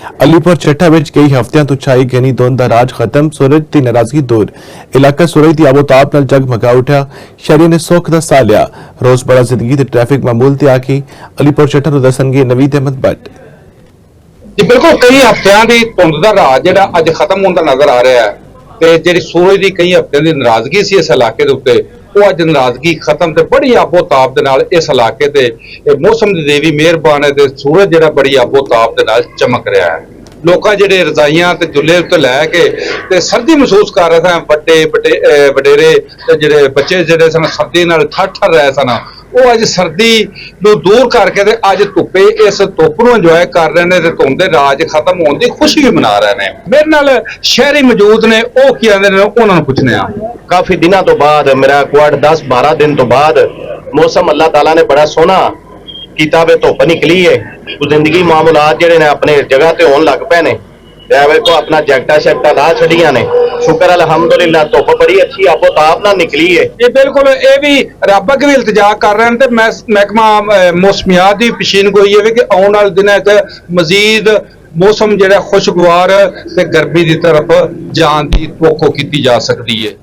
अलीपुर चट्टा विच कई हफ्तियां तो छाई घनी धुंध दा राज खत्म, सूरज दी नाराजगी दूर। इलाका सूरज दी आबोताब नाल जगमगा उठा, शहरी ने सुख दा साह लिया। रोज बड़ा जिंदगी ते ट्रैफिक मामूल ते आखी। अलीपुर चट्टा तो दसणगे नवीद अहमद भट्ट। जी बिल्कुल, कई हफ्तियां दी धुंध दा राज जिहड़ा अज खत्म होंदा नजर आ रहा है ते जिहड़ी सूरज दी कई हफ्तियां दी नाराजगी सी इस इलाके दे उत्ते वो अज नाराजगी खत्म ते बड़ी आबोताब दे नाल इस इलाके ते मौसम दी देवी मेहरबान है ते सूरज जिहड़ा बड़ी आबोताब दे नाल चमक रहा है। लोग जिहड़े रजाइयां ते जुल्ले उत्ते लैके ते सर्दी महसूस कर रहे सन, वडेरे ते जिहड़े बच्चे जिहड़े सन सर्दी नाल ठर रहे सन, वो अज सर्दी नूं दूर करके ते अज धुप्पे इस धुप्प नूं इंजॉय कर रहे हैं ते धुंध दे राज खत्म होने की खुशी भी मना रहे हैं। मेरे नाल शहरी मौजूद ने, वो की आंदे ने उन्हां नूं पुछने आ। काफी दिनों तो बाद मेरा क्वाड 10-12 दिन तो बाद मौसम अल्लाह ताला ने बड़ा सोहना कीता वे, धुप्प निकली है तो जिंदगी मामूलात जिहड़े ने अपने जगह ते होण लग पे ने। को अपना जैकटा शैकटा ला छड़ियां ने, शुक्र अल्हम्दुलिल्लाह धुप्प बड़ी अच्छी आबोताब नाल निकली है। ये बिल्कुल ये भी रब अगे भी इल्तजा कर रहे हैं ते महकमा मौसमियात की पेशीन गोई है कि आने वाले दिनों च मजीद मौसम जिहड़ा खुशगवार ते गर्मी की तरफ जाने की तवक्को की जा सकती है।